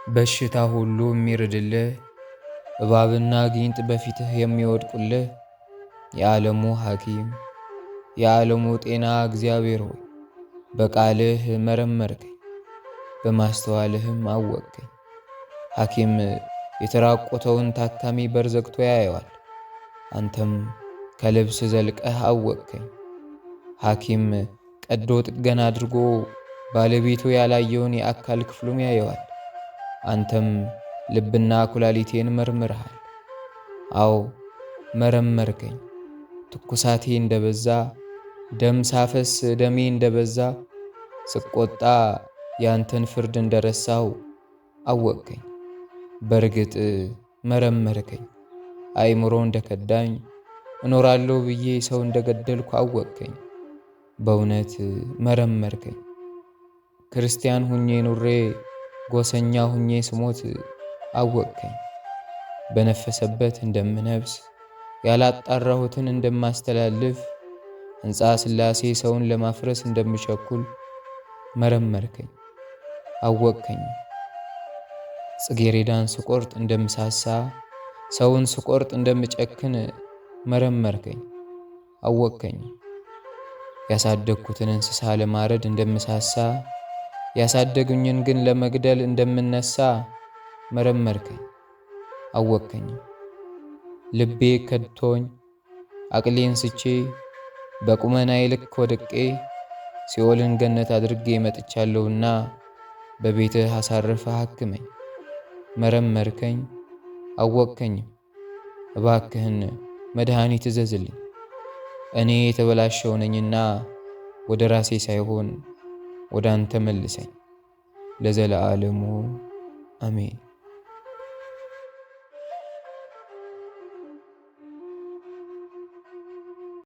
በሽታ ሁሉ የሚርድልህ እባብና ጊንጥ በፊትህ የሚወድቁልህ የዓለሙ ሐኪም የዓለሙ ጤና እግዚአብሔር ሆይ በቃልህ መረመርከኝ፣ በማስተዋልህም አወቅከኝ። ሐኪም የተራቆተውን ታካሚ በር ዘግቶ ያየዋል፣ አንተም ከልብስ ዘልቀህ አወቅከኝ። ሐኪም ቀዶ ጥገና አድርጎ ባለቤቱ ያላየውን የአካል ክፍሉም ያየዋል፣ አንተም ልብና ኩላሊቴን መርምርሃል። አዎ መረመርከኝ። ትኩሳቴ እንደበዛ ደም ሳፈስ ደሜ እንደበዛ ስቆጣ ያንተን ፍርድ እንደረሳው አወቅከኝ። በርግጥ መረመርከኝ። አእምሮ እንደከዳኝ እኖራለሁ ብዬ ሰው እንደገደልኩ አወቅከኝ። በእውነት መረመርከኝ። ክርስቲያን ሁኜ ኑሬ ጎሰኛ ሁኜ ስሞት አወቅከኝ። በነፈሰበት እንደምነፍስ ያላጣራሁትን እንደማስተላልፍ ሕንፃ ሥላሴ ሰውን ለማፍረስ እንደምቸኩል መረመርከኝ፣ አወቅከኝ። ጽጌሬዳን ስቆርጥ እንደምሳሳ ሰውን ስቆርጥ እንደምጨክን መረመርከኝ፣ አወቅከኝ። ያሳደግኩትን እንስሳ ለማረድ እንደምሳሳ ያሳደጉኝን ግን ለመግደል እንደምነሳ መረመርከኝ፣ አወቅከኝ። ልቤ ከድቶኝ አቅሌን ስቼ በቁመናዬ ልክ ወድቄ ሲኦልን ገነት አድርጌ መጥቻለሁና በቤትህ አሳርፈህ አክመኝ። መረመርከኝ፣ አወቅከኝም። እባክህን መድኃኒት እዘዝልኝ። እኔ የተበላሸው ነኝና ወደ ራሴ ሳይሆን ወደ አንተ መልሰኝ። ለዘለዓለሙ አሜን።